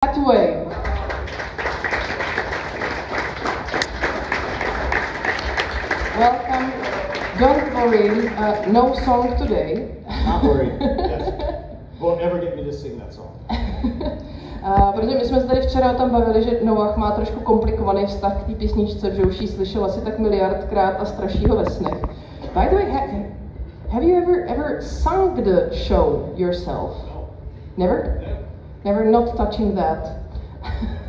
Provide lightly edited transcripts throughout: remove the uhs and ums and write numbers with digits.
Hathaway. Welcome. Don't worry, no song today. Not worried. Yes. Won't ever get me to sing that song. Protože my jsme se tady včera o tom bavili, že Noah má trošku komplikovaný vztah k té písničce, že už ji slyšel asi tak miliardkrát a straší ho ve snech. By the way, have you ever sung the show yourself? No. Never? No. Never, not touching that.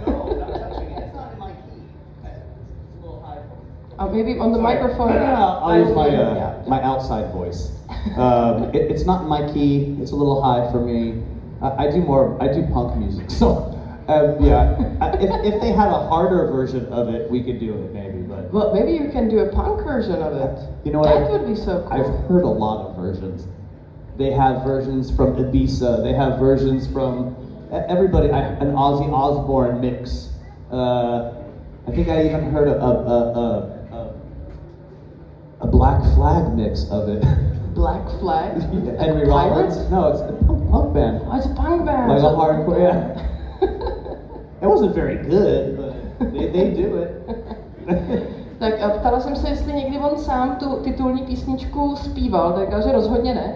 No, not touching it. It's not in my key. It's a little high for me. Maybe on the Sorry. microphone. I'll use my outside voice. It's not in my key. It's a little high for me. I do punk music, so yeah. If they had a harder version of it, we could do it maybe. But well, maybe you can do a punk version of it. You know what? That would be so cool. I've heard a lot of versions. They have versions from Ibiza. They have versions from everybody. An Ozzy Osbourne mix. I think I even heard a Black Flag mix of it. Black Flag? Henry Rollins? No, it's a punk band. Oh, it's a punk band. Like a hardcore, yeah. It wasn't very good, but they do it. Tak ptala jsem se, jestli někdy on sám tu titulní písničku zpíval, tak říkal, že rozhodně ne.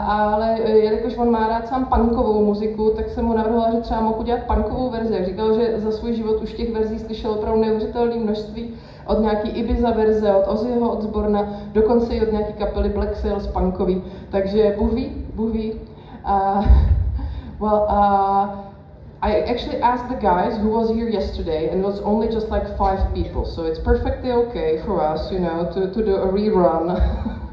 Ale jelikož on má rád sám punkovou muziku, tak jsem mu navrhovala, že třeba mohl udělat punkovou verzi. Jak říkal, že za svůj život už těch verzí slyšel opravdu neuvěřitelné množství. Od nějaký Ibiza verze, od Ozzyho Osbourna, dokonce i od nějaký kapely Black Sails punkový. Takže Bůh ví. I actually asked the guys who was here yesterday, and it was only just like 5 people, so it's perfectly okay for us, you know, to do a rerun.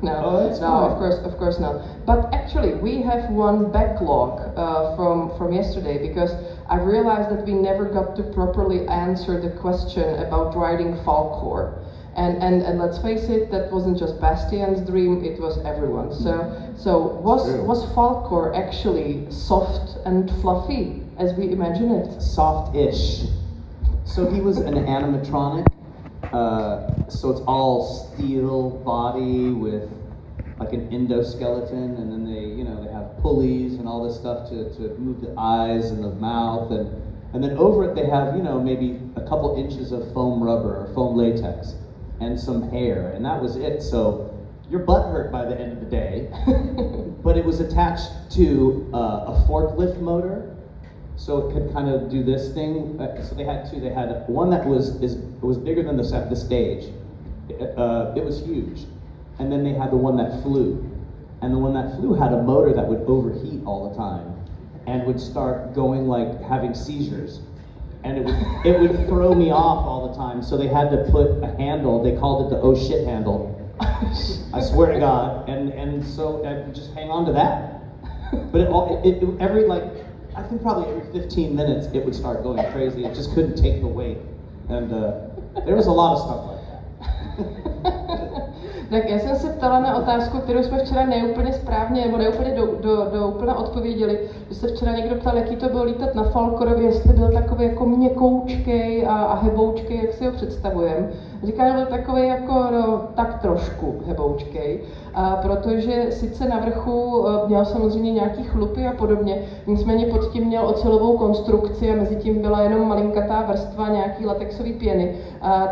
No, oh, that's no, of course not. But actually, we have one backlog from yesterday because I realized that we never got to properly answer the question about riding Falkor. And let's face it, that wasn't just Bastian's dream; it was everyone's. So was Falkor actually soft and fluffy as we imagine it? Soft-ish. So he was an animatronic. So it's all steel body with like an endoskeleton, and then they have pulleys and all this stuff to move the eyes and the mouth, and then over it they have maybe a couple inches of foam rubber or foam latex and some hair, and that was it. So your butt hurt by the end of the day, but it was attached to a forklift motor. So it could kind of do this thing. So they had two. They had one that was bigger than the stage. It was huge. And then they had the one that flew. And the one that flew had a motor that would overheat all the time and would start going like having seizures. And it would throw me off all the time. So they had to put a handle. They called it the oh shit handle. I swear to God. And so I would just hang on to that. But I think probably every 15 minutes it would start going crazy. It just couldn't take the weight. And there was a lot of stuff like that. Tak já jsem se ptala na otázku, kterou jsme včera neúplně správně, nebo neúplně do úplna odpověděli. Že se včera někdo ptal, jaký to bylo lítat na Falkorovi, jestli byl takový jako měkoučkej a heboučkej, jak si ho představujeme. Říká, že byl takový jako tak trošku heboučkej, protože sice na vrchu měl samozřejmě nějaký chlupy a podobně, nicméně pod tím měl ocelovou konstrukci a mezi tím byla jenom malinkatá vrstva nějaký latexový pěny,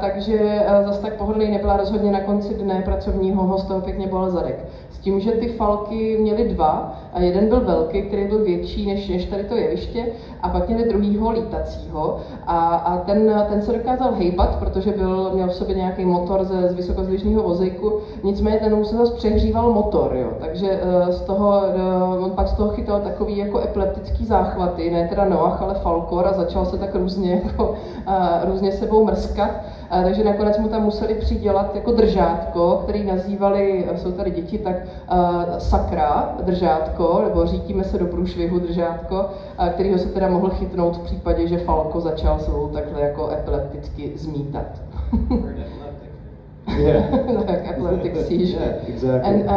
takže zas tak pohodlný nebyla rozhodně na konci dne pracovního ho z toho pěkně bolel zadek. S tím, že ty falky měly 2, a jeden byl velký, který byl větší než tady to jeviště, a pak měli druhýho lítacího a ten se dokázal hejbat, protože měl v sobě nějaký motor z vysokozdvižného vozejku, nicméně ten mu se zase přehříval motor, jo. Takže on pak z toho chytal takový jako epileptický záchvaty, ne teda Noah, ale Falkor, a začal se tak různě sebou mrskat, takže nakonec mu tam museli přidělat jako držátko, který nazývali, jsou tady děti, tak sakra držátko, nebo řítíme se do průšvihu držátko, kterýho se teda mohl chytnout v případě, že Falko začal sebou takhle jako epilepticky zmítat. Yeah. Like epileptic seizure. Yeah, exactly. And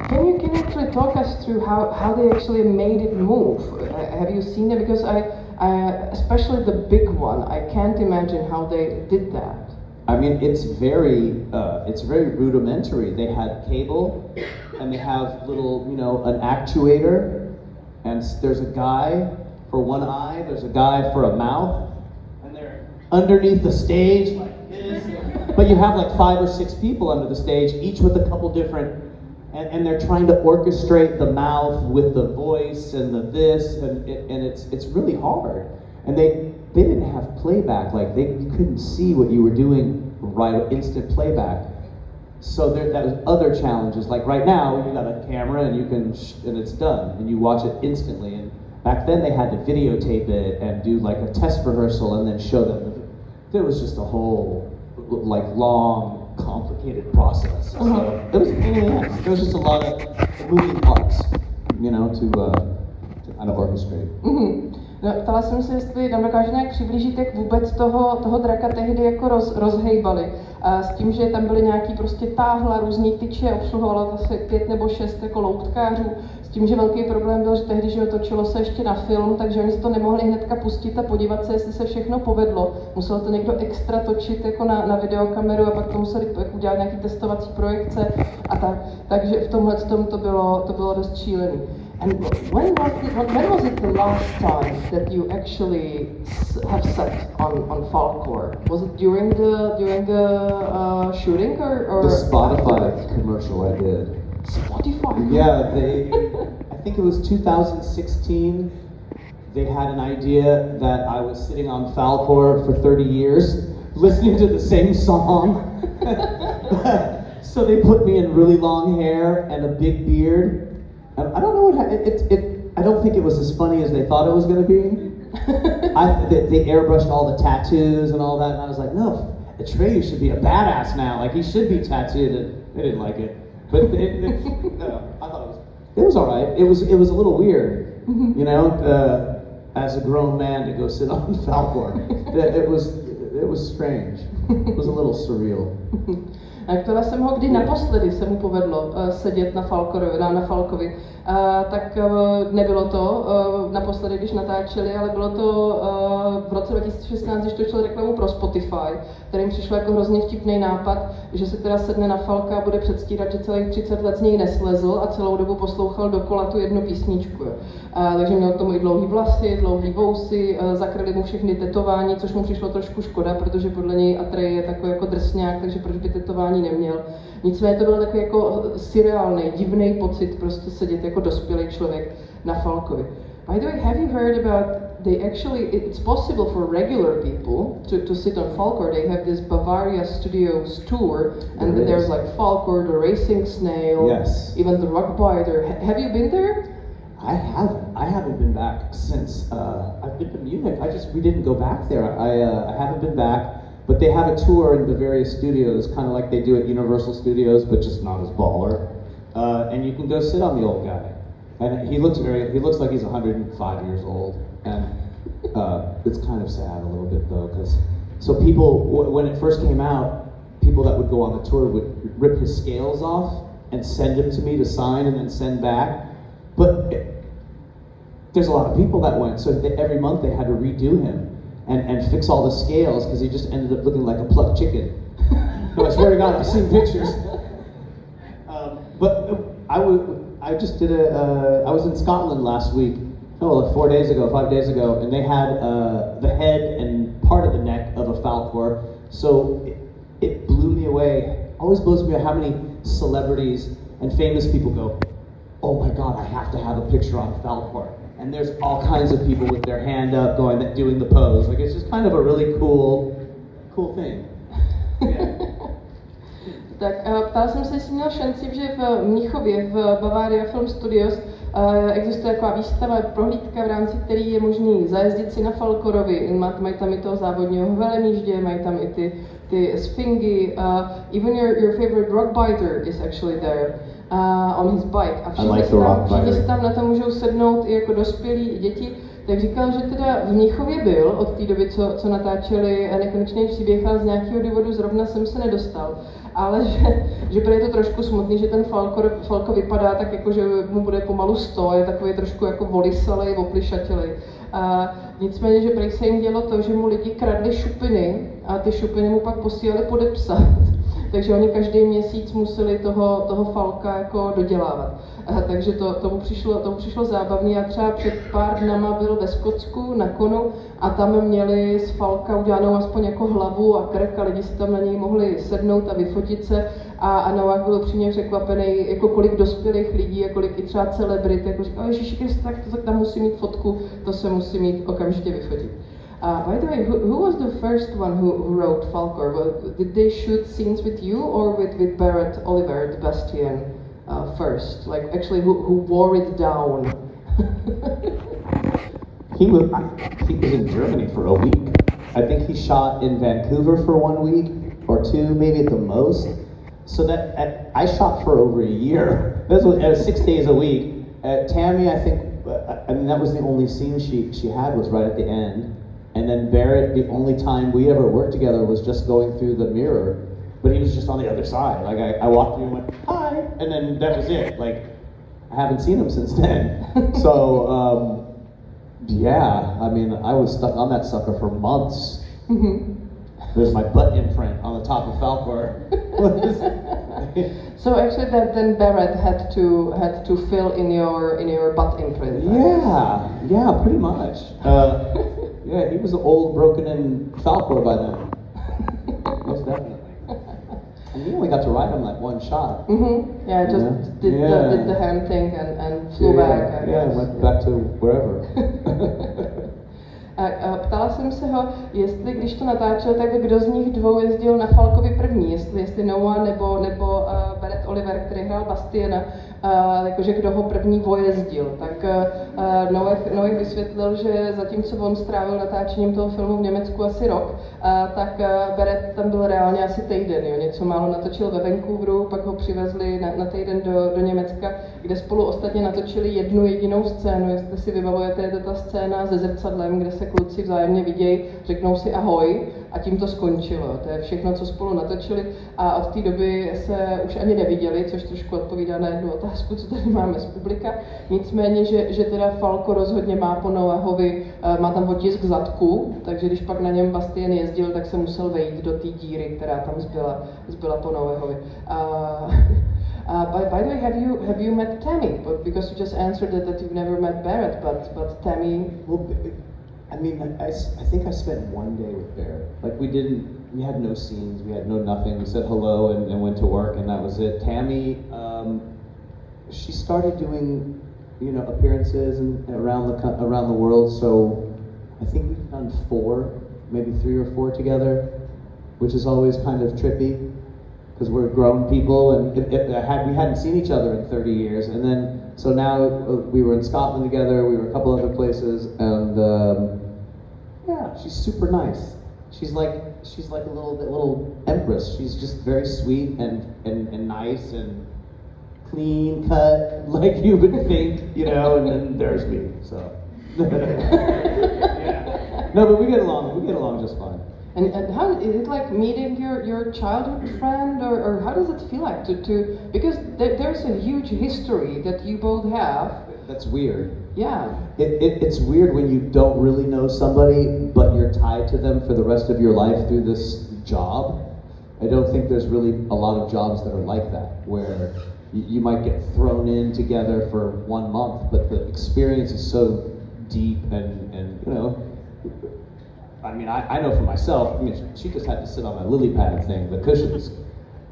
can you actually talk us through how they actually made it move? Have you seen it? Because I especially the big one, I can't imagine how they did that. I mean, it's very rudimentary. They had cable, and they have little, an actuator, and there's a guy for one eye, there's a guy for a mouth, and they're underneath the stage like this. But you have like 5 or 6 people under the stage, each with a couple different, and they're trying to orchestrate the mouth with the voice and the this, and it's really hard. And they didn't have playback, like you couldn't see what you were doing right, instant playback. So that was other challenges. Like right now, you got a camera and you can, and it's done, and you watch it instantly. And back then they had to videotape it and do like a test rehearsal and then show them. There was just a whole like long, complicated process. So it was a pain in the ass. There was just a lot of moving parts, you know, to kind of orchestrate. No, ptala jsem se, jestli nám dokáže nějak přiblížit, jak vůbec toho draka tehdy jako rozhejbali. S tím, že tam byly nějaký prostě táhla, různý tyče, obsluhovalo zase 5 nebo 6 jako loutkářů. S tím, že velký problém byl, že tehdy, že točilo se ještě na film, takže oni si to nemohli hnedka pustit a podívat se, jestli se všechno povedlo. Musel to někdo extra točit jako na videokameru a pak to museli udělat nějaký testovací projekce a tak. Takže v tomhle to bylo dost šílený. And when was it the last time that you actually have sat on Falkor? Was it during the shooting or the Spotify commercial I did? Spotify? Yeah, I think it was 2016. They had an idea that I was sitting on Falkor for 30 years, listening to the same song. So they put me in really long hair and a big beard. I don't know what I don't think it was as funny as they thought it was going to be. They airbrushed all the tattoos and all that, and I was like, no, Atreyu should be a badass now. Like he should be tattooed. And they didn't like it, but I thought it was all right. It was a little weird, you know, as a grown man to go sit on Falkor. It was strange. It was a little surreal. Ptala jsem ho, kdy naposledy se mu povedlo sedět na Falkovi. Tak nebylo to naposledy, když natáčeli, ale bylo to v roce 2016, když točil reklamu pro Spotify, kterým přišlo jako hrozně vtipný nápad, že se teda sedne na Falka a bude předstírat, že celých 30 let z něj neslezl a celou dobu poslouchal dokola tu jednu písničku. Takže měl k tomu i dlouhý vlasy, dlouhý vousy, zakryli mu všechny tetování, což mu přišlo trošku škoda, protože podle něj Atrej je takový jako drsňák, takže proč by tetování neměl. Nicméně to byl takový jako surreálný, divný pocit prostě sedět jako dospělý člověk na Falkovi. By the way, have you heard about, it's possible for regular people to sit on Falkor. They have this Bavaria Studios tour, and there's like Falkor, the racing snail, yes, even the rock biter. Have you been there? I haven't been back since I've been to Munich. We didn't go back there. I haven't been back. But they have a tour in Bavaria Studios, kind of like they do at Universal Studios, but just not as baller. And you can go sit on the old guy. And he looks like he's 105 years old. And it's kind of sad a little bit though, because so people, when it first came out, people that would go on the tour would rip his scales off and send him to me to sign and then send back. But there's a lot of people that went, so every month they had to redo him. And fix all the scales because he just ended up looking like a plucked chicken. No, I swear to God, I've seen pictures. But I was in Scotland last week. No, 5 days ago, and they had the head and part of the neck of a Falkor. So it blew me away. Always blows me away how many celebrities and famous people go, "Oh my God, I have to have a picture on Falkor." And there's all kinds of people with their hand up doing the pose. Like it's just kind of a really cool thing. Yeah. Tak ptal jsem se, jestli měl šanci, že v Mnichově, v Bavaria Film Studios, existuje taková výstava, prohlídka, v rámci které je možný zajezdit si na Falkorovi. Mají tam i toho závodního velemíždě, mají tam i ty sfingy. Even your favorite rock biter is actually there. On his bike. A všichni si tam na to můžou sednout i jako dospělí, i děti. Tak říkal, že teda v Mnichově byl od té doby, co natáčeli Nekonečný příběh, ale z nějakého důvodu zrovna jsem se nedostal. Ale že je to trošku smutný, že ten Falko vypadá tak jako, že mu bude pomalu 100, je takový trošku jako volisalej, oplišatělej. Nicméně, že prej se jim dělo to, že mu lidi kradli šupiny a ty šupiny mu pak posílali podepsat. takže oni každý měsíc museli toho falka jako dodělávat. Takže tomu přišlo zábavný a třeba před pár dnama byl ve Skotsku na konu a tam měli z falka udělanou aspoň jako hlavu a krk a lidi si tam na něj mohli sednout a vyfotit se a Noah byl upřímně překvapený, jako kolik dospělých lidí a kolik i třeba celebrit, jako říkal, Ježiši Kriste, tak tam musí mít fotku, to se musí mít okamžitě vyfotit. By the way, who was the first one who wrote Falkor? Did they shoot scenes with you or with Barrett Oliver, the Bastian, first? Like, actually, who wore it down? He was in Germany for a week. I think he shot in Vancouver for 1 week or 2, maybe at the most. So that I shot for over a year. This was 6 days a week. Tammy, I think, I mean, that was the only scene she had was right at the end. And then Barrett, the only time we ever worked together was just going through the mirror, but he was just on the other side. Like I walked through and went, hi, and then that was it. Like I haven't seen him since then. So yeah, I mean, I was stuck on that sucker for months. There's my butt imprint on the top of Falkor. So actually, then Barrett had to fill in your butt imprint. Yeah, pretty much. Yeah, he was old, broken-in Falkor by then. Most definitely. And he only got to ride him like one shot. Yeah, just did the hand thing and flew back. Went back to wherever. Ptala jsem se ho, jestli když to natáčel, tak kdo z nich dvou jezdil na Falkovi první, jestli Noah nebo Barrett Oliver, který hrál Bastiana, jakože kdo ho první vojezdil. Tak Noah vysvětlil, že zatímco on strávil natáčením toho filmu v Německu asi rok, tak Barrett tam byl reálně asi týden, jo, něco málo natočil ve Vancouveru, pak ho přivezli na týden do Německa, kde spolu ostatně natočili jednu jedinou scénu, jestli si vybavujete, je to ta scéna se zrcadlem, kde se kluci vzájemně vidějí, řeknou si ahoj a tím to skončilo. To je všechno, co spolu natočili a od té doby se už ani neviděli, což trošku odpovídá na jednu otázku, co tady máme z publika. Nicméně, že teda Falko rozhodně má po Noahovi, má tam otisk zadku, takže když pak na něm Bastian jezdil, tak se musel vejít do té díry, která tam zbyla po Noahovi. By the way, have you met Tammy? Because you just answered that you've never met Barrett, but Tammy. Well, I mean, I think I spent 1 day with Barrett. Like we had no scenes, we had no nothing. We said hello and went to work, and that was it. Tammy, she started doing, appearances around the world. So I think we've done 4, maybe 3 or 4 together, which is always kind of trippy. Because we're grown people, and we hadn't seen each other in 30 years, and then so now we were in Scotland together. We were a couple other places, and yeah, she's super nice. She's like a little empress. She's just very sweet and nice and clean cut, like you would think, And then there's me. So yeah. No, but we get along just fine. And how is it like meeting your childhood friend, or how does it feel like to because there's a huge history that you both have. That's weird. Yeah. It's weird when you don't really know somebody, but you're tied to them for the rest of your life through this job. I don't think there's really a lot of jobs that are like that, where you might get thrown in together for 1 month, but the experience is so deep and I mean, I know for myself, I mean, she just had to sit on my lily pad thing, the cushions.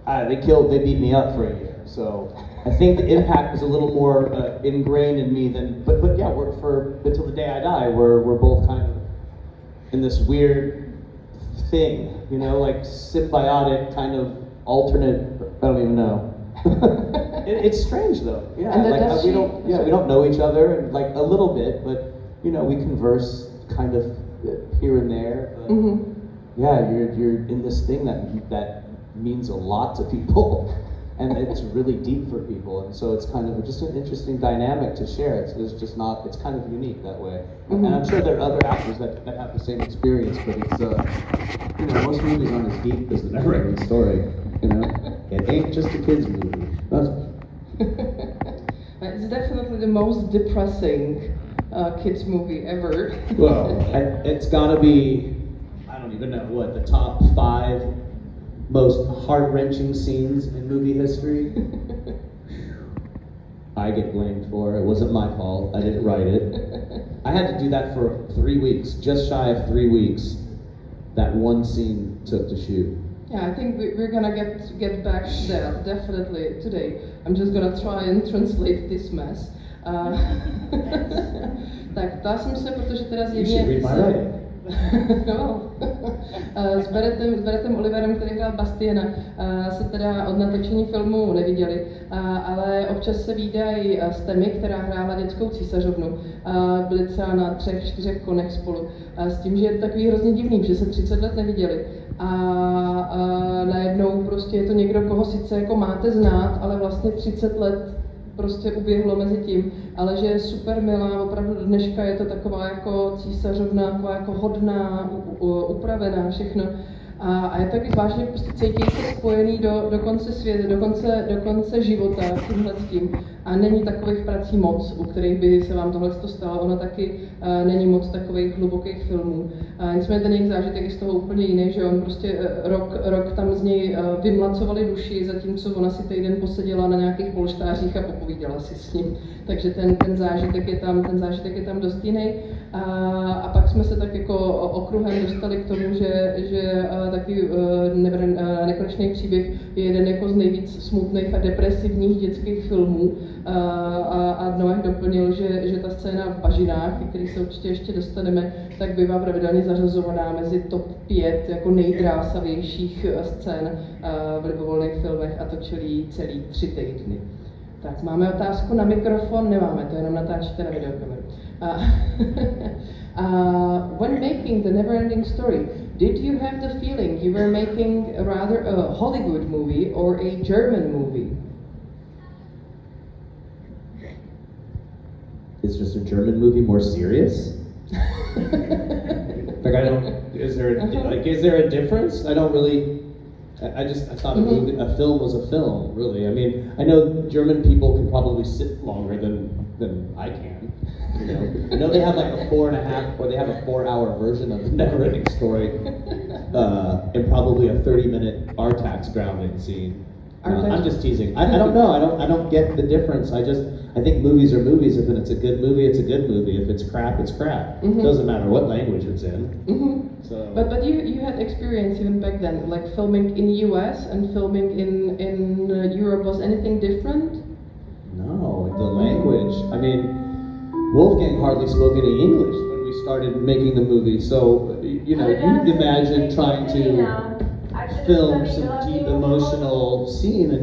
They beat me up for a year. So I think the impact was a little more ingrained in me than, but yeah, until the day I die, we're both kind of in this weird thing, like symbiotic kind of alternate, I don't even know. It's strange though. Yeah, and we don't know each other, and like a little bit, but we converse kind of here and there. But yeah, you're in this thing that means a lot to people, and it's really deep for people, and so it's kind of just an interesting dynamic to share. It's kind of unique that way. And I'm sure there are other actors that have the same experience, but it's most movies aren't as deep as The Neverending Story. It ain't just a kids movie. It's definitely the most depressing kids movie ever. Well, it's gotta be, I don't even know what, the top 5 most heart-wrenching scenes in movie history. I get blamed for. It wasn't my fault. I didn't write it. I had to do that for 3 weeks, just shy of 3 weeks. That one scene took to shoot. Yeah, I think we're gonna get back to that definitely today. I'm just gonna try and translate this mess. Tak, ptala jsem se, protože teda zjevně s Berettem Oliverem, který hrál Bastiana, se teda od natočení filmu neviděli, ale občas se vídají s Temi, která hrála dětskou císařovnu. Byli třeba na 3-4 konech spolu. S tím, že je to takový hrozně divný, že se 30 let neviděli. A najednou prostě je to někdo, koho sice jako máte znát, ale vlastně 30 let prostě uběhlo mezi tím, ale že je super milá, opravdu do dneška je to taková jako císařovna, taková jako hodná, upravená, všechno. A je taky zvláštně prostě cítí se spojený do konce světa, do konce života tímhle s tím. A není takových prací moc, u kterých by se vám tohle stalo. Ono taky není moc takových hlubokých filmů. Nicméně ten jejich zážitek je z toho úplně jiný, že on prostě rok tam z něj vymlacovali duši, zatímco ona si týden poseděla na nějakých polštářích a popovídala si s ním. Takže ten zážitek je tam dost jiný. A pak jsme se tak jako okruhem dostali k tomu, že taky Nekonečný příběh je jeden jako z nejvíc smutných a depresivních dětských filmů. A Noah doplnil, že ta scéna v bažinách, který se určitě ještě dostaneme, tak bývá pravidelně zařazovaná mezi top 5 jako nejdrásavějších scén v libovolných filmech a točili celý 3 týdny. Tak, máme otázku na mikrofon? Nemáme, to jenom natáčíte na videokameru. When making the Neverending Story, did you have the feeling you were making rather a Hollywood movie or a German movie? Is just a German movie more serious? Like is there a difference? I don't really. I thought a film was a film, really. I mean, I know German people can probably sit longer than I can. You know, I know they have like a 4.5, or they have a 4-hour version of the Neverending Story, and probably a 30-minute Artax grounding scene. I'm just teasing. I don't know. I don't get the difference. I think movies are movies. If it's a good movie, it's a good movie. If it's crap, it's crap. It doesn't matter what language it's in. So. But you had experience even back then, like filming in US and filming in Europe. Was anything different? No, the language. I mean, Wolfgang hardly spoke any English when we started making the movie. So you know, you imagine trying to film some deep emotional scene, and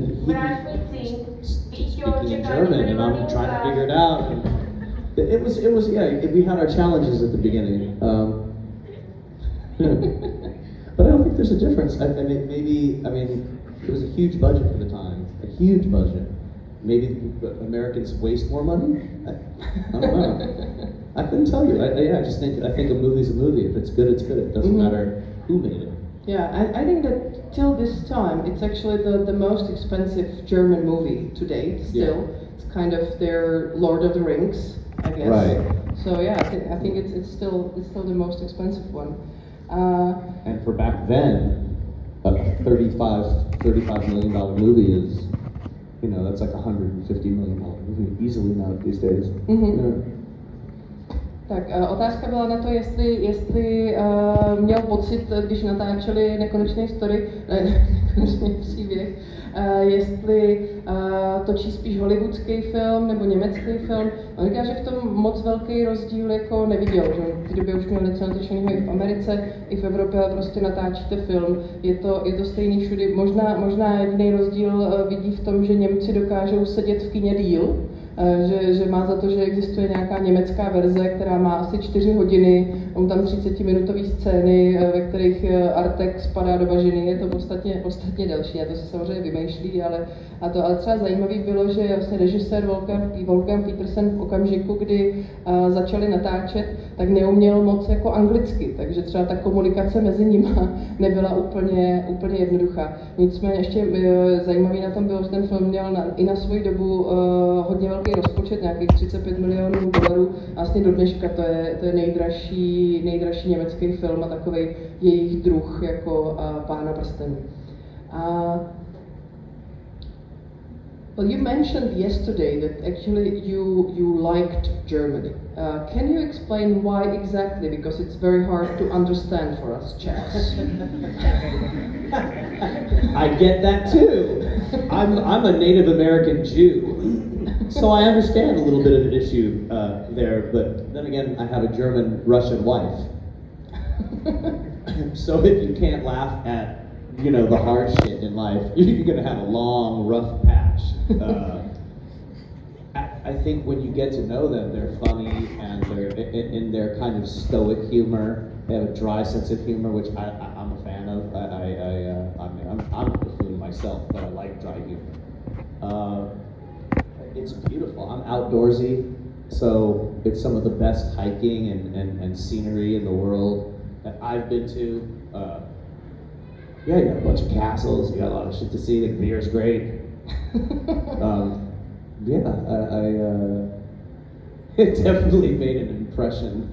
he's speaking in German, and I'm trying to figure it out. And it was yeah. We had our challenges at the beginning, but I don't think there's a difference. I mean, it was a huge budget for the time, a huge budget. Maybe Americans waste more money. I don't know. I couldn't tell you. I think a movie's a movie. If it's good, it's good. It doesn't matter who made it. Yeah, I think that till this time, it's actually the most expensive German movie to date. Still, it's kind of their Lord of the Rings, I guess. Right. So yeah, I think it's still the most expensive one. And for back then, a $35 million movie is, you know, that's like a $150 million movie easily now these days. Tak, otázka byla na to, jestli měl pocit, když natáčeli Nekonečný příběh, jestli točí spíš hollywoodský film nebo německý film. On říká, že v tom moc velký rozdíl jako neviděl, že v té době už měl něco natočeného i v Americe, i v Evropě, ale prostě natáčíte film. Je to stejný všude. Možná jediný rozdíl vidí v tom, že Němci dokážou sedět v kině díl, že má za to, že existuje nějaká německá verze, která má asi 4 hodiny, mám tam 30-minutové scény, ve kterých Artek spadá do bažiny, je to podstatně delší, a to se samozřejmě vymýšlí, ale třeba zajímavý bylo, že vlastně režisér Wolfgang Petersen v okamžiku, kdy začali natáčet, tak neuměl moc jako anglicky, takže třeba ta komunikace mezi nima nebyla úplně jednoduchá. Nicméně ještě zajímavý na tom bylo, že ten film měl i na svoji dobu hodně velký rozpočet, nějakých $35 milionů. Vlastně do dneška to je nejdražší německý film a takovej jejich druh jako Pána prstenů. Well, you mentioned yesterday that actually you liked Germany. Can you explain why exactly? Because it's very hard to understand for us Czechs. I get that too. I'm a Native American Jew, so I understand a little bit of the issue there. But then again, I have a German-Russian wife, so if you can't laugh at the hard shit in life, you're gonna have a long, rough patch. I think when you get to know them, they're funny and they're in their kind of stoic humor. They have a dry sense of humor, which I'm a fan of. I'm a buffoon myself, but I like dry humor. It's beautiful. I'm outdoorsy, so it's some of the best hiking and scenery in the world that I've been to. Yeah, you got a bunch of castles, you got a lot of shit to see, the beer's great. It definitely made an impression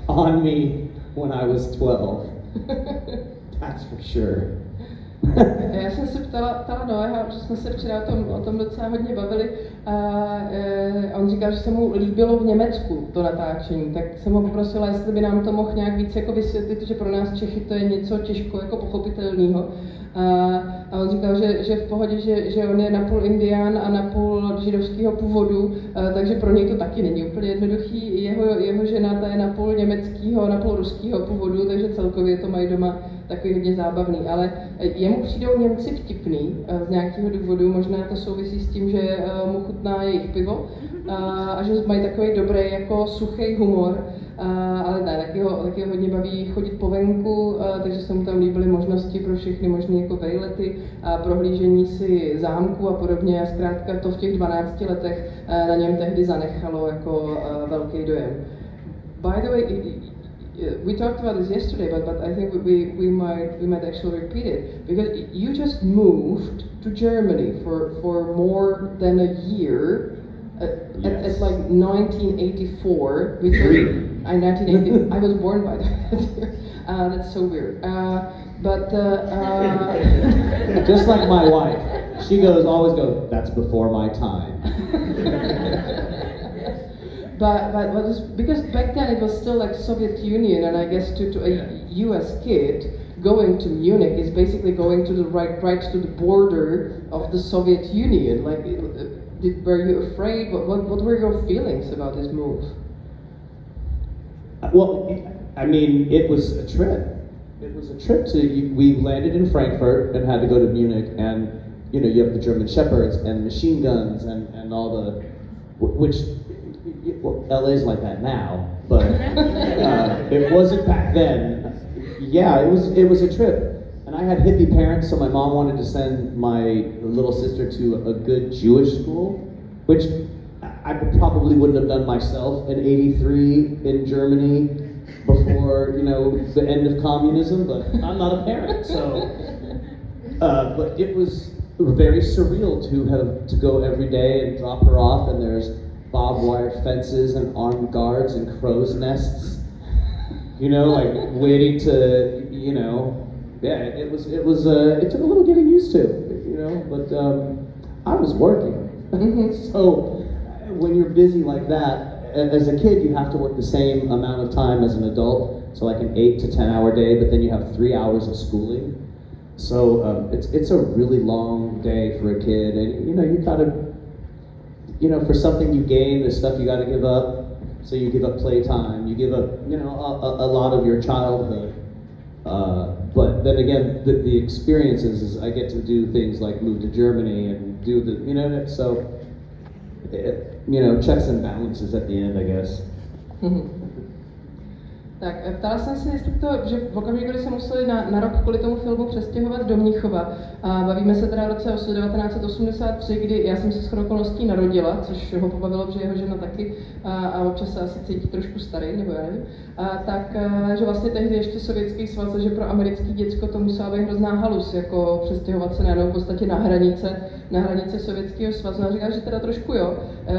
on me when I was 12. That's for sure. Já jsem se ptala Noaha, že jsme se včera o tom docela hodně bavili, a on říkal, že se mu líbilo v Německu to natáčení, tak jsem ho poprosila, jestli by nám to mohl nějak víc jako vysvětlit, že pro nás Čechy to je něco těžko jako pochopitelného. A on říkal, že v pohodě, že on je napůl Indián a napůl židovského původu, takže pro něj to taky není úplně jednoduchý. Jeho žena ta je napůl německého, napůl ruského původu, takže celkově to mají doma takový hodně zábavný. Ale jemu přijdou Němci vtipný z nějakého důvodu, možná to souvisí s tím, že mu chutná jejich pivo a že mají takový dobrý jako suchý humor. Ale ne, taky ho hodně baví chodit po venku, takže se mu tam líbily možnosti pro všechny možné jako vejlety, prohlížení si zámku a podobně. A zkrátka to v těch 12 letech na něm tehdy zanechalo jako velký dojem. By the way, we talked about this yesterday, but I think we might actually repeat it, because you just moved to Germany for more than a year. Yes. At like 1984, because in 1980, I was born by that year. That's so weird. Just like my wife, she always goes, that's before my time. But because back then it was still like Soviet Union, and I guess to a U.S. kid, going to Munich is basically going to the right to the border of the Soviet Union. Like, were you afraid? What were your feelings about this move? Well, I mean, it was a trip. It was a trip we landed in Frankfurt and had to go to Munich, and you have the German Shepherds and machine guns and all the, which, well, LA's like that now, but it wasn't back then. Yeah, it was a trip. And I had hippie parents, so my mom wanted to send my little sister to a good Jewish school, which I probably wouldn't have done myself in '83 in Germany before, the end of communism, but I'm not a parent, so. But it was very surreal to go every day and drop her off, and there's barbed wire fences and armed guards and crow's nests, like waiting to, yeah, it took a little getting used to, but I was working. So when you're busy like that, as a kid, you have to work the same amount of time as an adult, so like an 8 to 10 hour day, but then you have 3 hours of schooling. So it's a really long day for a kid, and you gotta, for something you gain, there's stuff you gotta give up. So you give up playtime, you give up, a lot of your childhood. But then again, the experiences is I get to do things like move to Germany and do the, so, checks and balances at the end, I guess. Tak, ptala jsem se, jestli že v okamžiku, kdy se museli na rok kvůli tomu filmu přestěhovat do Mnichova, a bavíme se teda v roce 1983, kdy já jsem se shodou okolností narodila, což ho pobavilo, že jeho žena taky a občas se asi cítí trošku starý, nebo já nevím, tak, že vlastně tehdy ještě Sovětský svaz, že pro americký děcko to musela být hrozná halus, jako přestěhovat se najednou v podstatě na na hranici Sovětského svazu. A říkal, že teda trošku jo.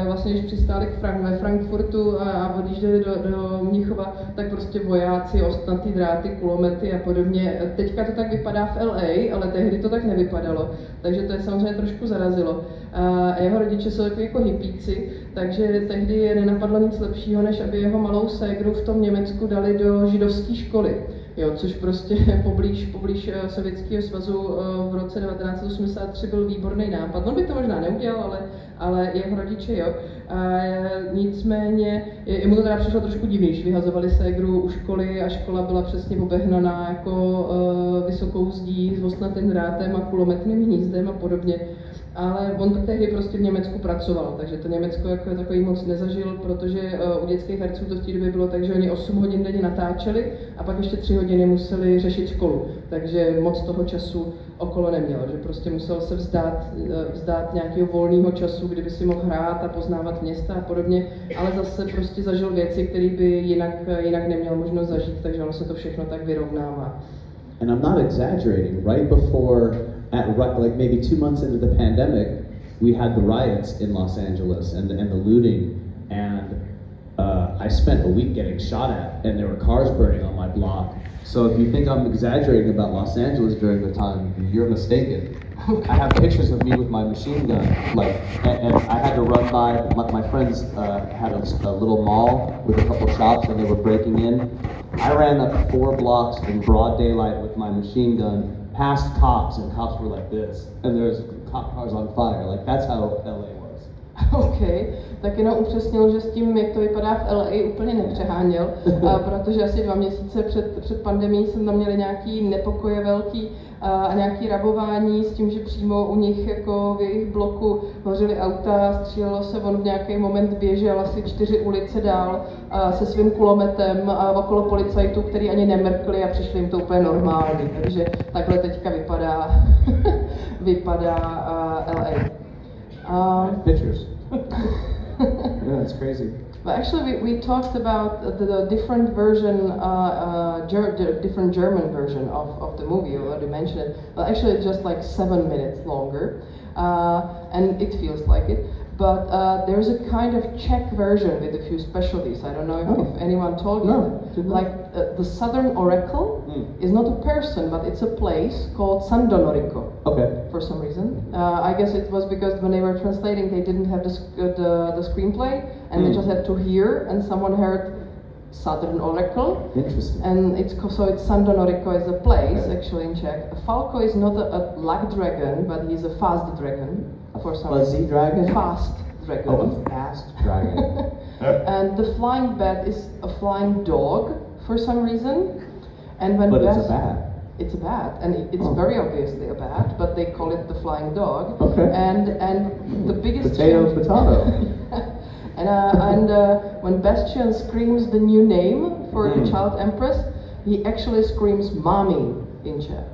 Vlastně, když přistáli ve Frankfurtu a odjížděli do Mnichova, tak prostě vojáci, ostnatý dráty, kulomety a podobně. Teďka to tak vypadá v LA, ale tehdy to tak nevypadalo. Takže to je samozřejmě trošku zarazilo. A jeho rodiče jsou takový jako hippíci, takže tehdy je nenapadlo nic lepšího, než aby jeho malou ségru v tom Německu dali do židovské školy. Jo, což prostě poblíž Sovětského svazu v roce 1983 byl výborný nápad. On by to možná neudělal, ale jeho rodiče jo. Nicméně, jemu to teda přišlo trošku divný, když vyhazovali ségru u školy a škola byla přesně obehnaná jako vysokou zdí s ostnatým drátem a kulometným hnízdem a podobně. Ale on tehdy prostě v Německu pracoval, takže to Německo jako takový moc nezažil, protože u dětských herců to v té době bylo tak, že oni 8 hodin denně natáčeli a pak ještě 3 hodiny museli řešit školu, takže moc toho času okolo neměl, že prostě musel se vzdát nějakého volného času, kdyby si mohl hrát a poznávat města a podobně, ale zase prostě zažil věci, které by jinak neměl možnost zažít, takže ono se to všechno tak vyrovnává. And I'm not exaggerating, right before, like maybe 2 months into the pandemic, we had the riots in Los Angeles and the looting, and I spent a week getting shot at, and there were cars burning on my block. So if you think I'm exaggerating about Los Angeles during the time, you're mistaken. I have pictures of me with my machine gun, and I had to run by, my friends had a little mall with a couple shops and they were breaking in. I ran up 4 blocks in broad daylight with my machine gun, past cops, and cops were like this, and there's cop cars on fire. Like, that's how LA was. OK, tak jenom upřesnil, že s tím, jak to vypadá v LA, úplně nepřeháněl, protože asi 2 měsíce před pandemií jsme tam měli nějaký nepokoje velký a nějaký rabování s tím, že přímo u nich jako v jejich bloku hořily auta, střílelo se, on v nějaký moment běžel asi 4 ulice dál se svým kulometem okolo policajtů, který ani nemrkli a přišli jim to úplně normálně, takže takhle teďka vypadá LA. Pictures. Yeah, it's crazy. But actually, we talked about the different version, different German version of the movie. You already mentioned it. But actually, it's just like 7 minutes longer, and it feels like it. But there's a kind of Czech version with a few specialties. I don't know if anyone told you. Like the Southern Oracle is not a person, but it's a place called Sandonoriko. Okay. For some reason, I guess it was because when they were translating, they didn't have the screenplay, and they just had to hear, and someone heard Southern Oracle. Interesting. And it's Sandonoriko is a place actually in Czech. A falco is not a luck dragon, but he's a fast dragon. For some fuzzy dragon? Fast dragon. Oh, a fast dragon. And the flying bat is a flying dog for some reason. And when but it's a bat. It's a bat, and it's very obviously a bat, but they call it the flying dog. Okay. And the biggest potato. And when Bastian screams the new name for the child empress, he actually screams "mommy" in Czech.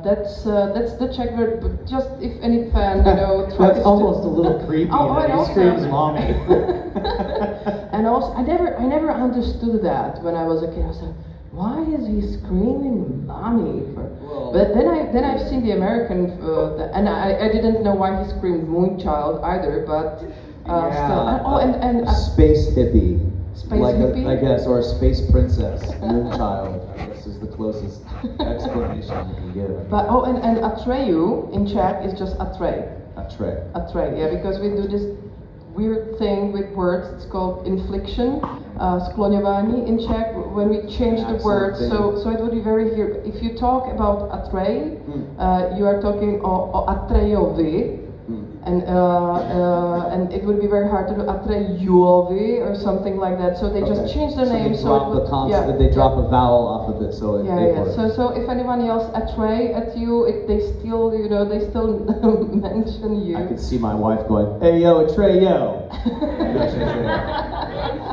That's the Czech word, but just if any fan, tries that's almost a little creepy that he screams "mommy." And also, I never understood that when I was a kid. I was like, why is he screaming "mommy"? But then I've seen the American, and I didn't know why he screamed "moon child" either. But still, and space hippie. Space hippie? I guess, or a space princess, moon child. I guess is the closest explanation you can give. But and atreyu in Czech is just atrej. Atrej, yeah, because we do this weird thing with words. It's called infliction, skloňování in Czech. When we change the word, so it would be very here. If you talk about atrej, you are talking o atrejovi. And it would be very hard to do atrejuovi or something like that. So they just change the name. They drop a vowel off of it, so it So if anyone yells atrej at you, they still mention you. I could see my wife going, "Hey yo, atreyo."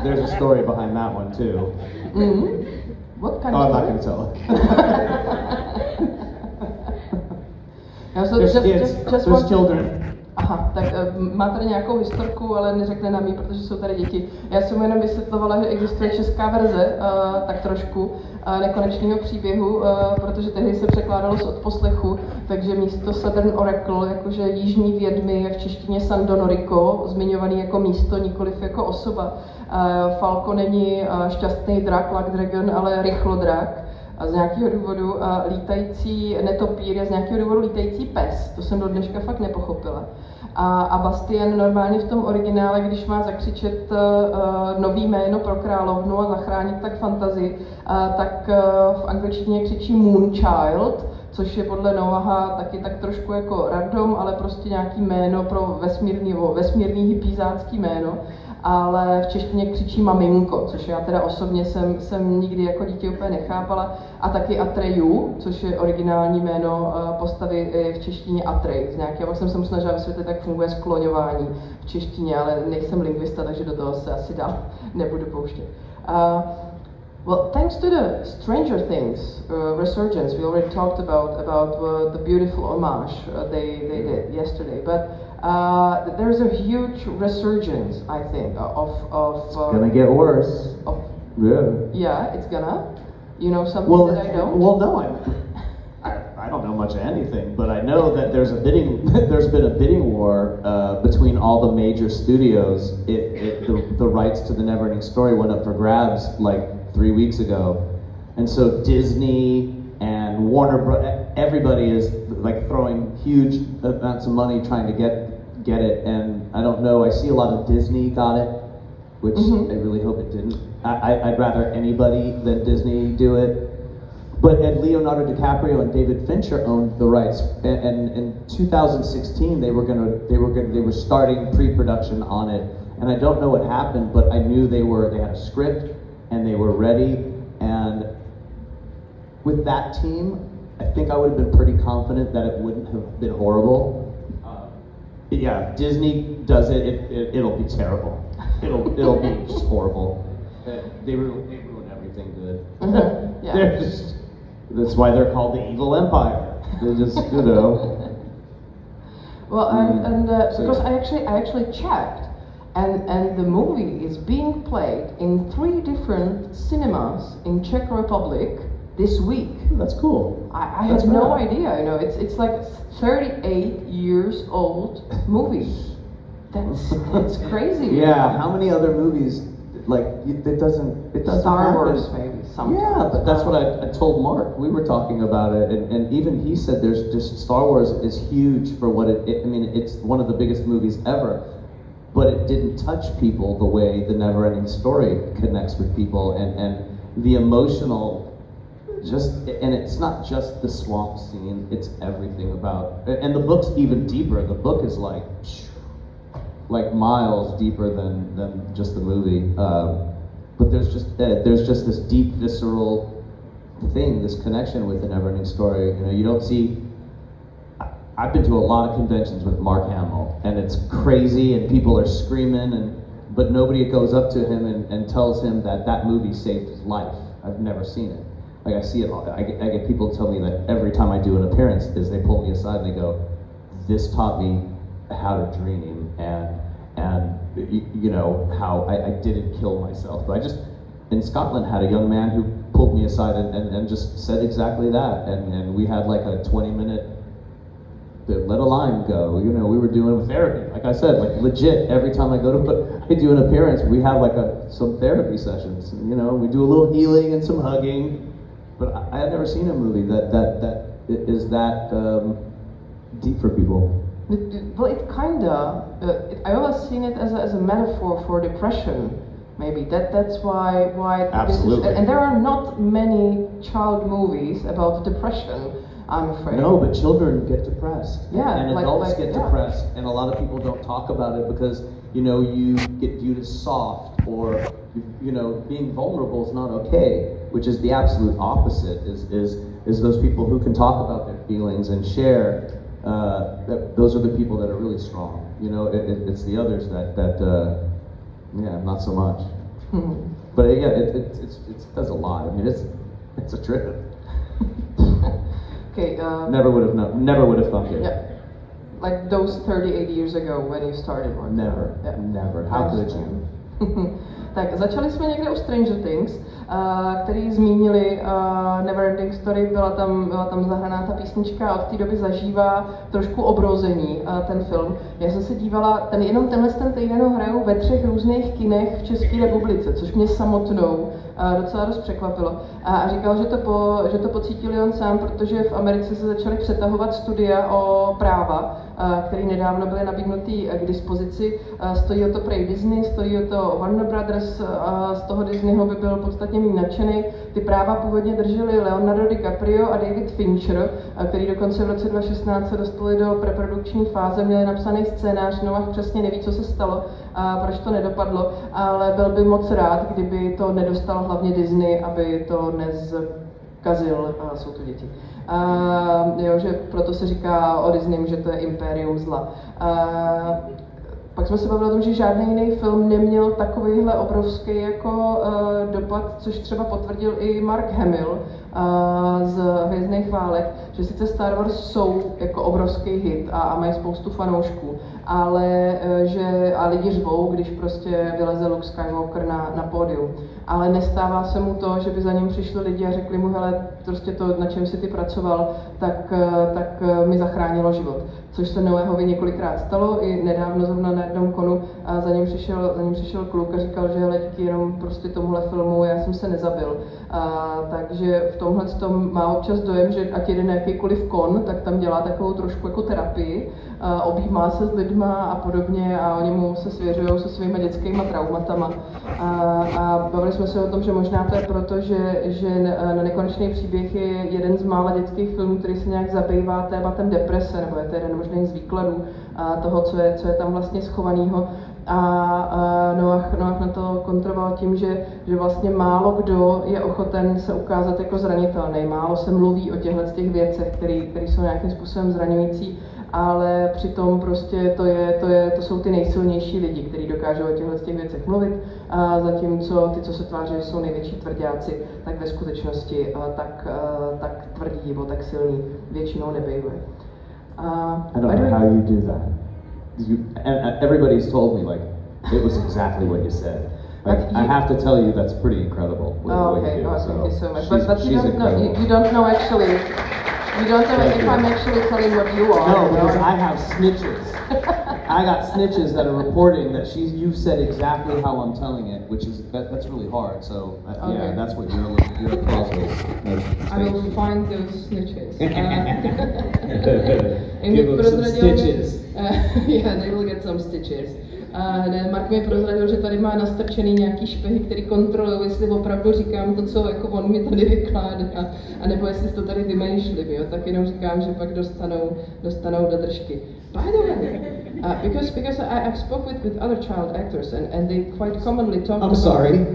There's a story behind that one too. What kind of story? I'm not going to tell it. So there's children. tak má tady nějakou historku, ale neřekne nám ji, protože jsou tady děti. Já jsem mu jenom vysvětlovala, že existuje česká verze, tak trošku, nekonečného příběhu, protože tehdy se překládalo z odposlechu, takže místo Southern Oracle, jakože jižní vědmy, je v češtině San Donorico, zmiňovaný jako místo, nikoliv jako osoba. Falco není šťastný drak, Luck Dragon, ale rychlodrak. A z nějakého důvodu lítající netopír je z nějakého důvodu lítající pes. To jsem do dneška fakt nepochopila. A Bastien normálně v tom originále, když má zakřičet nový jméno pro královnu a zachránit tak fantazii, tak v angličtině křičí Moonchild, což je podle Noaha taky tak trošku jako random, ale prostě nějaký jméno pro vesmírný hypízácký jméno. Ale v češtině křičí maminko, což já teda osobně jsem nikdy jako dítě úplně nechápala. A taky atreyu, což je originální jméno postavy v češtině atrej. Z nějakého jsem se mu snažila vysvětlit, jak funguje skloňování v češtině, ale nejsem lingvista, takže do toho se asi dál nebudu pouštět. Well, thanks to the Stranger Things resurgence, we already talked about the beautiful homage they did yesterday, but there's a huge resurgence, I think, of it's gonna get worse. Yeah, it's gonna. You know something that I don't? Well, no, I don't know much of anything, but I know that there's been a bidding war between all the major studios. The rights to the Neverending Story went up for grabs like 3 weeks ago, and so Disney and Warner everybody is like throwing huge amounts of money trying to get it, and I don't know, I see a lot of Disney got it, which I really hope it didn't. I'd rather anybody than Disney do it. But Leonardo DiCaprio and David Fincher owned the rights, and in 2016 they were starting pre-production on it, and I don't know what happened, but I knew they had a script and they were ready, and with that team, I think I would have been pretty confident that it wouldn't have been horrible. Yeah, if Disney does it'll be terrible. It'll be just horrible. They ruin everything good. Yeah. That's why they're called the Evil Empire. They just, you know. Well, because I actually checked, and the movie is being played in 3 different cinemas in Czech Republic this week. That's cool. I had no idea. You know, it's like 38 years old movie. That's crazy. Yeah. How many other movies like it doesn't Star happen. Wars maybe sometimes. Yeah, but that's what I told Mark. We were talking about it, and even he said there's just Star Wars is huge for what I mean, it's one of the biggest movies ever, but it didn't touch people the way the Neverending Story connects with people, and the emotional. And it's not just the swamp scene, it's everything about, and the book's even deeper. The book is like miles deeper than just the movie. But there's just this deep, visceral thing, this connection with the Neverending Story. You know, you don't see. I've been to a lot of conventions with Mark Hamill, and it's crazy, and people are screaming, but nobody goes up to him and tells him that movie saved his life. I've never seen it. Like I see it, I get people tell me that every time I do an appearance, is they pull me aside and they go, "This taught me how to dream, and you know how I didn't kill myself." But I just in Scotland had a young man who pulled me aside and just said exactly that, and we had like a 20-minute let a line go. You know, we were doing therapy. Like I said, like legit. Every time I do an appearance, we have like some therapy sessions. You know, we do a little healing and some hugging. But I had never seen a movie that is that deep for people. Well, it kinda. I always seen it as a metaphor for depression. Maybe that's why. Absolutely. And there are not many child movies about depression, I'm afraid. No, but children get depressed. Yeah, and adults get depressed, and a lot of people don't talk about it because you know you get viewed as soft, or you know being vulnerable is not okay. Which is the absolute opposite. Is those people who can talk about their feelings and share. Those are the people that are really strong. You know, it's the others that not so much. But yeah, it does a lot. I mean, it's a trip. Okay. Never would have thought it. Yeah. like those 38 years ago when you started working? Never, Yeah. never. How could you? Tak, začali jsme někde u Stranger Things, který zmínili Neverending Story, byla tam zahraná ta písnička a od té doby zažívá trošku obrození ten film. Já jsem se dívala, jenom tenhle týden ho hrajou ve 3 různých kinech v České republice, což mě samotnou docela dost překvapilo. A říkal, že to pocítil on sám, protože v Americe se začaly přetahovat studia o práva, které nedávno byly nabídnuty k dispozici. Stojí o to prej Disney, stojí o to Warner Brothers, z toho Disneyho by byl podstatně méně nadšený. Ty práva původně drželi Leonardo DiCaprio a David Fincher, který dokonce v roce 2016 se dostali do preprodukční fáze, měli napsaný scénář, Noah přesně neví, co se stalo, proč to nedopadlo, ale byl by moc rád, kdyby to nedostal hlavně Disney, aby to nezkazil, jsou to děti. Jo, že proto se říká o Disneym, že to je impérium zla. Pak jsme se bavili o tom, že žádný jiný film neměl takovýhle obrovský jako dopad, což třeba potvrdil i Mark Hamill z Hvězdných válek, že sice Star Wars jsou jako obrovský hit a mají spoustu fanoušků, ale a lidi řvou, když prostě vyleze Luke Skywalker na pódium. Ale nestává se mu to, že by za ním přišli lidi a řekli mu, hele, prostě to, na čem si ty pracoval, tak mi zachránilo život. Což se Noahovi několikrát stalo, i nedávno zrovna na jednom konu a za ním přišel kluk a říkal, že hele, díky jenom prostě tomuhle filmu já jsem se nezabil. Takže v tomhle tom má občas dojem, že ať jde na jakýkoliv kon, tak tam dělá takovou trošku jako terapii, objímá se s lidma a podobně a oni mu se svěřují se svýma dětskýma traumatama. A bavili jsme se o tom, že možná to je proto, že na Nekonečný příběh je jeden z mála dětských filmů, který se nějak zabývá tématem deprese, nebo je to jeden možný z výkladů toho, co je tam vlastně schovaného. A Noah na to kontroval tím, že vlastně málo kdo je ochoten se ukázat jako zranitelný. Málo se mluví o těchto věcech, které jsou nějakým způsobem zraňující, ale přitom prostě to jsou ty nejsilnější lidi, kteří dokážou o těchto věcech mluvit, a zatímco ty, co se tváří, že jsou největší tvrďáci, tak ve skutečnosti tak tvrdí nebo tak silní většinou nebývají. I don't know how you do that. And everybody's told me like it was exactly what you said. Like, I have to tell you that's pretty incredible. What okay, you do, thank you so much. But she's you don't know. incredible. You don't know actually. You don't know if I'm actually telling what you are. No, because I have snitches. I got snitches that are reporting that you've said exactly how I'm telling it, which is that's really hard. So Okay. yeah, that's what you're puzzled. I will find those snitches. Give them some stitches. Yeah, they will get some stitches. Mark mi prozradil, že tady má nastrčený nějaký špehy, který kontrolují, jestli opravdu říkám to, co jako on mi tady vykládá, anebo jestli to tady vymýšlím, jo? Tak jenom říkám, že pak dostanou do držky. By the way, because I've spoke with other child actors and they quite commonly talk about... Sorry.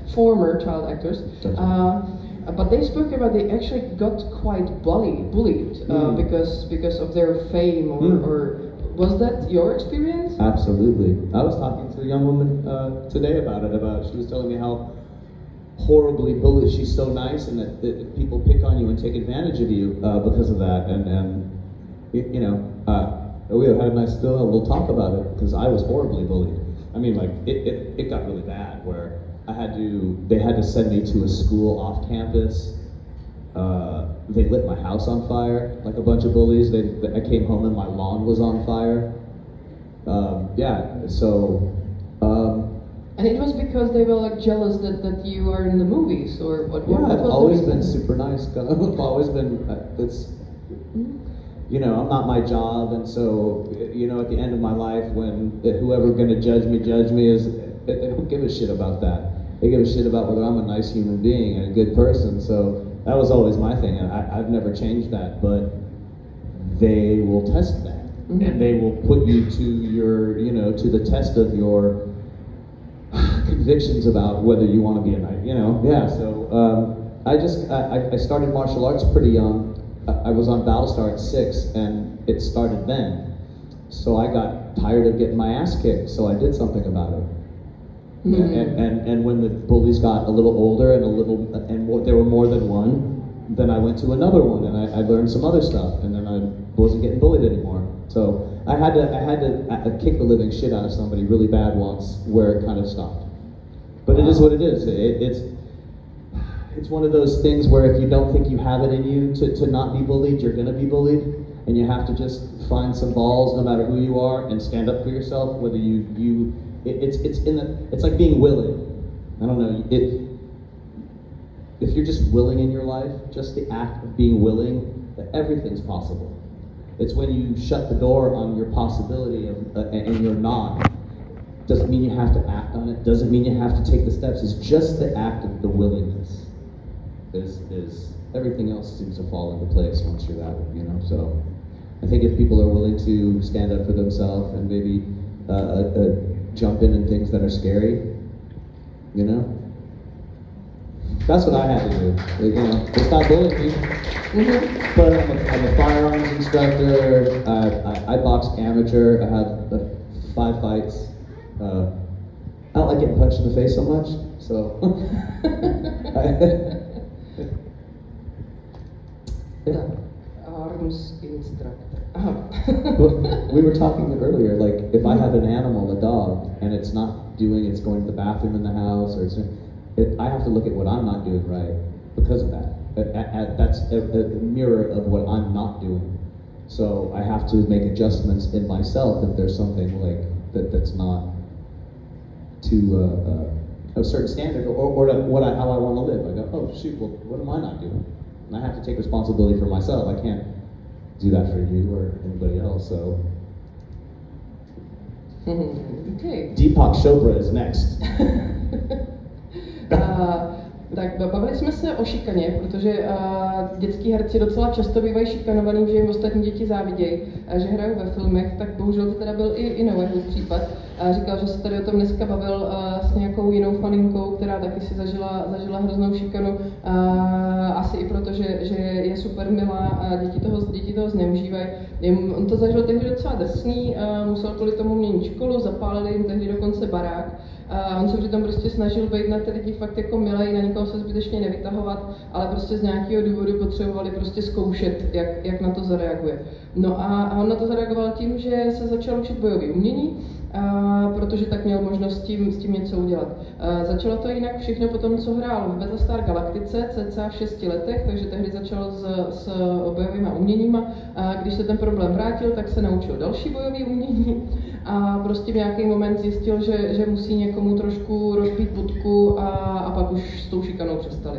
Former child actors. But they spoke about they actually got quite bullied because of their fame or was that your experience? Absolutely. I was talking to a young woman today about it. She was telling me how horribly bullied. She's so nice, and that people pick on you and take advantage of you because of that. And you know, we had a nice little talk about it because I was horribly bullied. I mean, like it got really bad where they had to send me to a school off campus. They lit my house on fire, like a bunch of bullies. I came home and my lawn was on fire. And it was because they were like jealous that you are in the movies, or what? Yeah, I've always been super nice. I've always been. You know, I'm not my job, and so you know, at the end of my life, when whoever's gonna judge me is they don't give a shit about that. They give a shit about whether I'm a nice human being and a good person. So that was always my thing, and I've never changed that. But they will test that, and they will put you to your, you know, to the test of your convictions about whether you want to be a knight. You know, yeah. So I started martial arts pretty young. I was on Battlestar at 6, and it started then. So I got tired of getting my ass kicked, so I did something about it. And when the bullies got a little older there were more than one, then I went to another one and I learned some other stuff, and then wasn't getting bullied anymore. So I had to kick the living shit out of somebody really bad once, where it kind of stopped. But it is what it is. It's one of those things where if you don't think you have it in you to not be bullied, you're gonna be bullied, and you have to just find some balls, no matter who you are, and stand up for yourself. Whether it's like being willing. I don't know. If you're just willing in your life, just the act of being willing, that everything's possible. It's when you shut the door on your possibility and you're not. Doesn't mean you have to act on it. Doesn't mean you have to take the steps. It's just the act of the willingness. Is everything else seems to fall into place once you're that way, you know. So I think if people are willing to stand up for themselves and maybe jump in things that are scary, you know, that's what I had to do. You know, it's not bullying me. Mm-hmm. But I'm a firearms instructor. I box amateur. I have 5 fights. I don't like getting punched in the face so much, so. Yeah. Arms instructor. We were talking earlier, like if I have an animal, a dog, and it's not doing, it's going to the bathroom in the house, or I have to look at what I'm not doing right because of that. That's a mirror of what I'm not doing. So I have to make adjustments in myself if there's something like that's not to a certain standard or how I want to live. I go, oh shoot, well what am I not doing? And I have to take responsibility for myself. I can't do that for you or anybody else. So. Okay. Deepak Chopra is next. Tak bavili jsme se o šikaně, protože dětský herci docela často bývají šikanovaný, že jim ostatní děti závidějí, že hrajou ve filmech, tak bohužel to teda byl i Noahův případ. Říkal, že se tady o tom dneska bavil s nějakou jinou faninkou, která taky si zažila hroznou šikanu, asi i proto, že je super milá a děti toho zneužívají. On to zažil tehdy docela drsný, musel kvůli tomu měnit školu, zapálili jim tehdy dokonce barák. On se přitom prostě snažil být na ty lidi fakt jako milej, na nikoho se zbytečně nevytahovat, ale prostě z nějakého důvodu potřebovali prostě zkoušet, jak na to zareaguje. No a on na to zareagoval tím, že se začal učit bojové umění, protože tak měl možnost s tím něco udělat. Začalo to jinak všechno po tom, co hrál v Battlestargalactice, cca v 6 letech, takže tehdy začal s bojovými uměníma. Když se ten problém vrátil, tak se naučil další bojové umění a prostě v nějaký moment zjistil, že musí někomu trošku rozbít budku a pak už s tou šikanou přestali.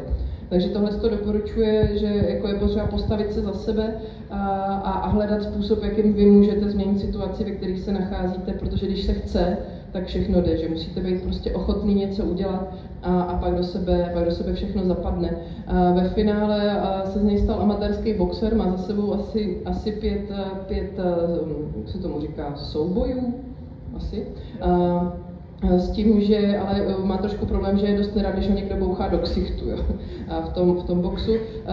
Takže tohle to doporučuje, že jako je potřeba postavit se za sebe a hledat způsob, jakým vy můžete změnit situaci, ve které se nacházíte, protože když se chce, tak všechno jde, že musíte být prostě ochotný něco udělat a pak do sebe všechno zapadne. Ve finále se z něj stal amatérský boxer, má za sebou asi pět jak se tomu říká, soubojů, asi. S tím, že ale má trošku problém, že je dost nerad, když ho někdo bouchá do ksichtu, jo. V tom boxu.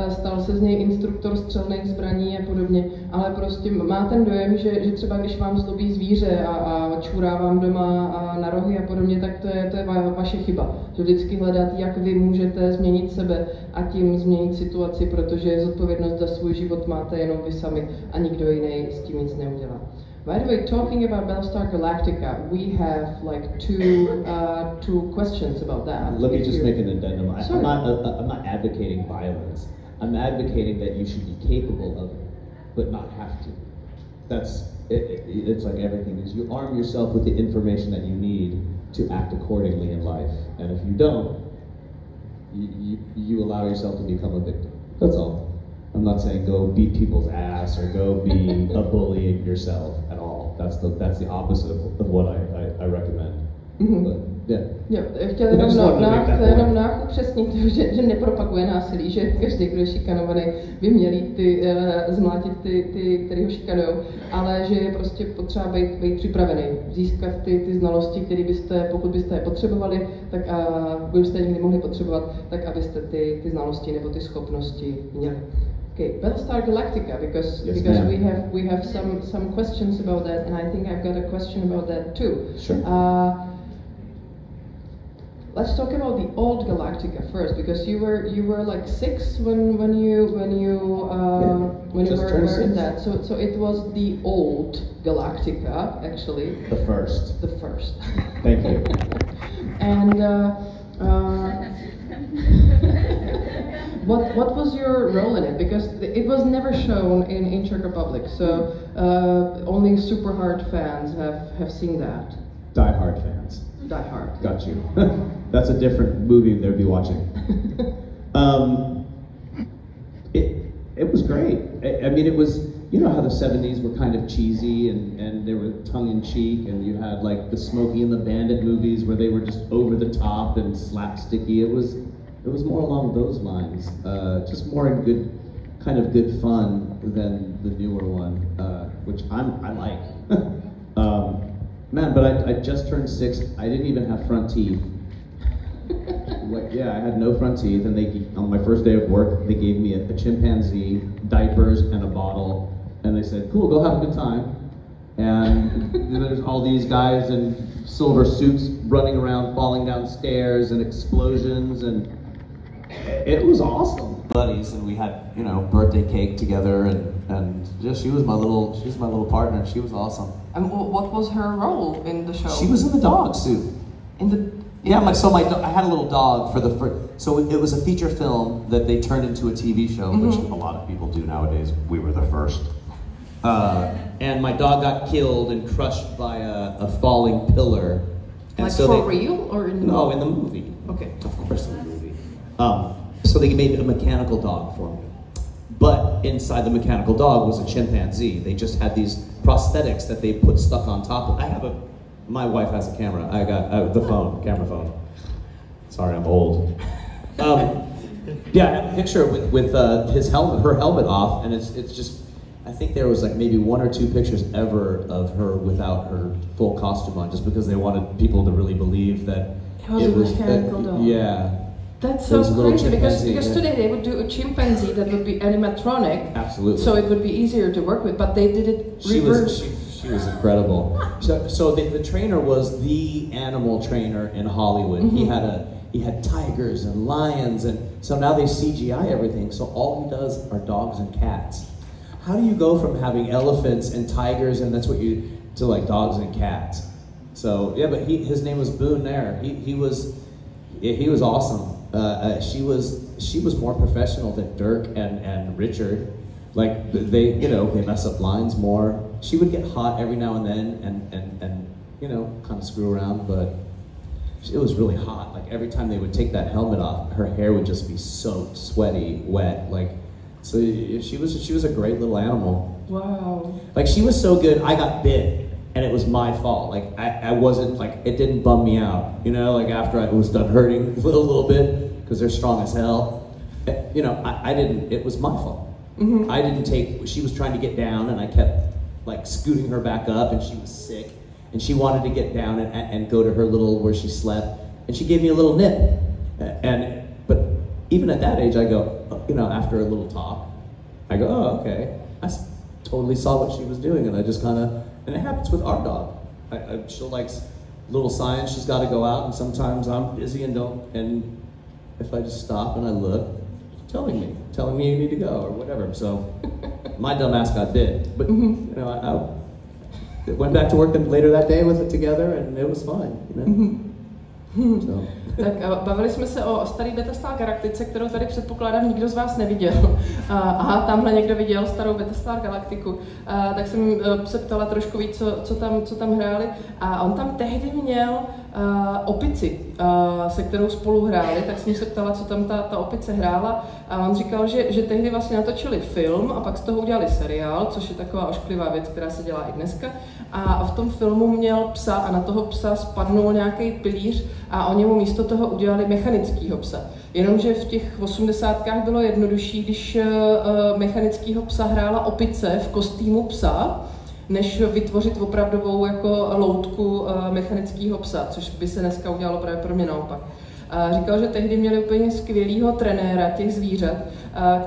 Stal se z něj instruktor střelných zbraní a podobně, ale prostě má ten dojem, že třeba když vám zlobí zvíře a čůrá vám doma na rohy a podobně, tak to je vaše chyba. Že vždycky hledat, jak vy můžete změnit sebe a tím změnit situaci, protože zodpovědnost za svůj život máte jenom vy sami a nikdo jiný s tím nic neudělá. By the way, talking about Battlestar Galactica, we have like two questions about that. Let me just make an addendum. I'm not advocating violence. I'm advocating that you should be capable of it, but not have to. It's like everything is. You arm yourself with the information that you need to act accordingly in life, and if you don't, you allow yourself to become a victim. That's all. I'm not saying go beat people's ass or go be a bully yourself at all. That's the opposite of what I recommend. Mm-hmm. But, yeah. Jo, chtěl jenom upřesnit, že nepropaguje násilí, že každý, kdo je šikanovaný, by měl zmlátit ty, který ho šikanujou, ale že je prostě potřeba být připravený, získat ty znalosti, které byste, pokud byste je potřebovali, tak a kdybyste je někdy mohli potřebovat, tak abyste ty znalosti nebo ty schopnosti měli. Okay, Battlestar Galactica, because we have some questions about that, and I think I've got a question about that too. Sure. let's talk about the old Galactica first, because you were like 6 when you were in that. So it was the old Galactica, actually. The first. The first. Thank you. And what was your role in it? Because it was never shown in Czech Republic, so only super hard fans have seen that. Die Hard fans. Die Hard. Got you. That's a different movie they'd be watching. It was great. I mean, it was, you know how the 70s were kind of cheesy and they were tongue-in-cheek, and you had like the Smokey and the Bandit movies where they were just over the top and slapsticky. It was more along those lines, just more in good fun than the newer one, which I like. Man, but I just turned 6. I didn't even have front teeth. Like, yeah, I had no front teeth, and on my first day of work, they gave me a chimpanzee, diapers, and a bottle, and they said, "Cool, go have a good time." And there's all these guys in silver suits running around, falling down stairs, and explosions, and it was awesome. Buddies, and we had, you know, birthday cake together, and just she was my little partner. She was awesome. And what was her role in the show? She was in the dog suit. I had a little dog for the first. So it was a feature film that they turned into a TV show, which a lot of people do nowadays. We were the first. And my dog got killed and crushed by a falling pillar. And like, so for real or in the movie? No, in the movie. Okay. Of course, in the movie. So they made a mechanical dog for me. But inside the mechanical dog was a chimpanzee. They just had these prosthetics that they put stuck on top of. My wife has a camera. I got the camera phone. Sorry, I'm old. Yeah, I have a picture with her helmet off, and it's just, I think there was like maybe 1 or 2 pictures ever of her without her full costume on, just because they wanted people to really believe that it was a mechanical dog. Yeah. That's so crazy, because today they would do a chimpanzee that would be animatronic. Absolutely. So it would be easier to work with, but they did it reverse. She was incredible. So the trainer was the animal trainer in Hollywood. He had tigers and lions, and so now they CGI everything. So all he does are dogs and cats. How do you go from having elephants and tigers and to like dogs and cats? So yeah, but his name was Boone. There, he was awesome. She was more professional than Dirk and Richard. Like they mess up lines more. She would get hot every now and then and kind of screw around, but it was really hot. Like every time they would take that helmet off, her hair would just be soaked, sweaty, wet. Like, so she was a great little animal. Wow. Like she was so good, I got bit. And it was my fault. Like I wasn't, like, it didn't bum me out. Like after I was done hurting a little bit, because they're strong as hell. I didn't, it was my fault. Mm-hmm. I didn't she was trying to get down, and I kept like scooting her back up, and she was sick. And she wanted to get down and go to her where she slept. And she gave me a little nip. But even at that age, I go, after a little talk, I go, oh, okay. I totally saw what she was doing, and I just kind of, and it happens with our dog. She likes little signs. She's got to go out, and sometimes I'm busy and if I just stop and I look, telling me you need to go or whatever. So my dumb ass got bit, but I went back to work later that day with it together, and it was fine. So. Tak bavili jsme se o starý Battlestar Galactice, kterou tady předpokládám nikdo z vás neviděl. Aha, tamhle někdo viděl starou Battlestar Galactiku. Tak jsem se ptala trošku víc, co tam hráli. A on tam tehdy měl opici, se kterou spolu hráli, tak jsem se ptala, co tam ta opice hrála. A on říkal, že tehdy vlastně natočili film a pak z toho udělali seriál, což je taková ošklivá věc, která se dělá i dneska. A v tom filmu měl psa a na toho psa spadnul nějaký pilíř a oni mu místo toho udělali mechanickýho psa. Jenomže v těch 80kách bylo jednodušší, když mechanickýho psa hrála opice v kostýmu psa, než vytvořit opravdovou jako loutku mechanického psa, což by se dneska udělalo pravděpodobně naopak. Říkal, že tehdy měli úplně skvělýho trenéra těch zvířat,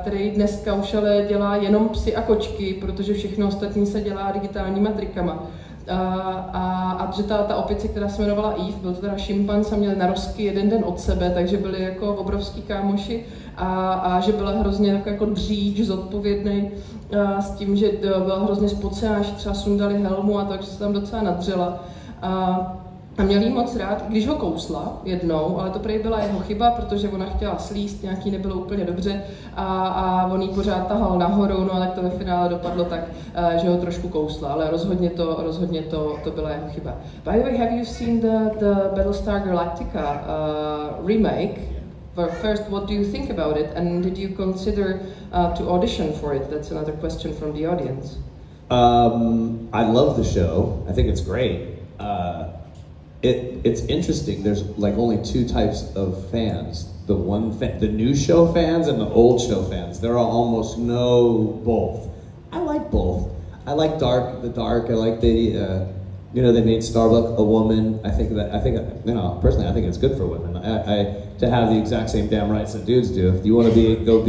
který dneska už ale dělá jenom psy a kočky, protože všechno ostatní se dělá digitálníma trikama. A že ta opice, která se jmenovala Eve, byl to teda šimpanz a měli narozky jeden den od sebe, takže byli jako obrovský kámoši a že byla hrozně jako dříč, zodpovědný s tím, že byla hrozně spocená, že třeba sundali helmu a takže se tam docela nadřela. A měl jí moc rád, když ho kousla jednou, ale to prý byla jeho chyba, protože ona chtěla slíst, nějaký nebylo úplně dobře a on jí pořád tahal nahoru, no a tak to ve finále dopadlo tak, že ho trošku kousla, ale rozhodně to byla jeho chyba. By the way, have you seen the Battlestar Galactica remake? But first, what do you think about it, and did you consider to audition for it? That's another question from the audience. I love the show. I think it's great. It's interesting. There's like only two types of fans: the new show fans and the old show fans. There are almost no both. I like both. I like the dark. I like the they made Starbuck a woman. I think personally, I think it's good for women. To have the exact same damn rights that dudes do. If you want to go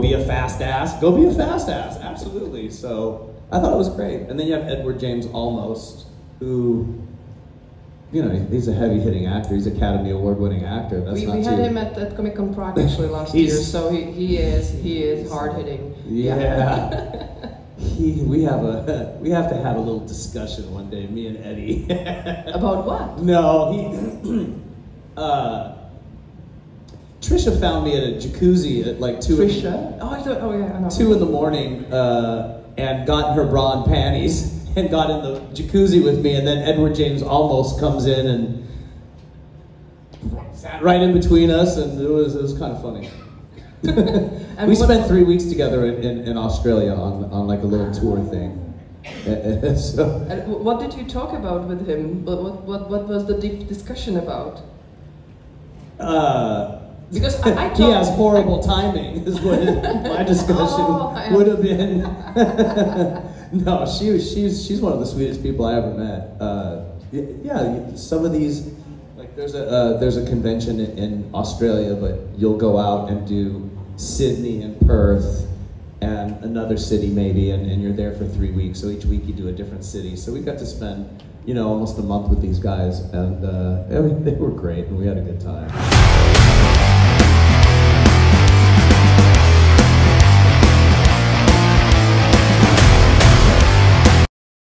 be a fast ass, go be a fast ass. Absolutely. So I thought it was great. And then you have Edward James Olmos, who, he's a heavy-hitting actor. He's an Academy Award-winning actor. We had him at Comiccon Prague actually last year, so he is hard-hitting. Yeah. We have to have a little discussion one day, me and Eddie. About what? No, Trisha found me at a jacuzzi at like 2 Trisha? I know. 2 in the morning and got in her bra and panties and got in the jacuzzi with me, and then Edward James almost comes in and sat right in between us, and it was kind of funny. We spent 3 weeks together in Australia on like a little tour thing. So. And what did you talk about with him? What was the deep discussion about? Because I he has horrible timing, is what my discussion would have been. No, she's one of the sweetest people I ever met. Yeah, some of these, like there's a convention in Australia, but you'll go out and do Sydney and Perth and another city maybe, and you're there for 3 weeks. So each week you do a different city. So we got to spend, almost a month with these guys, and they were great, and we had a good time.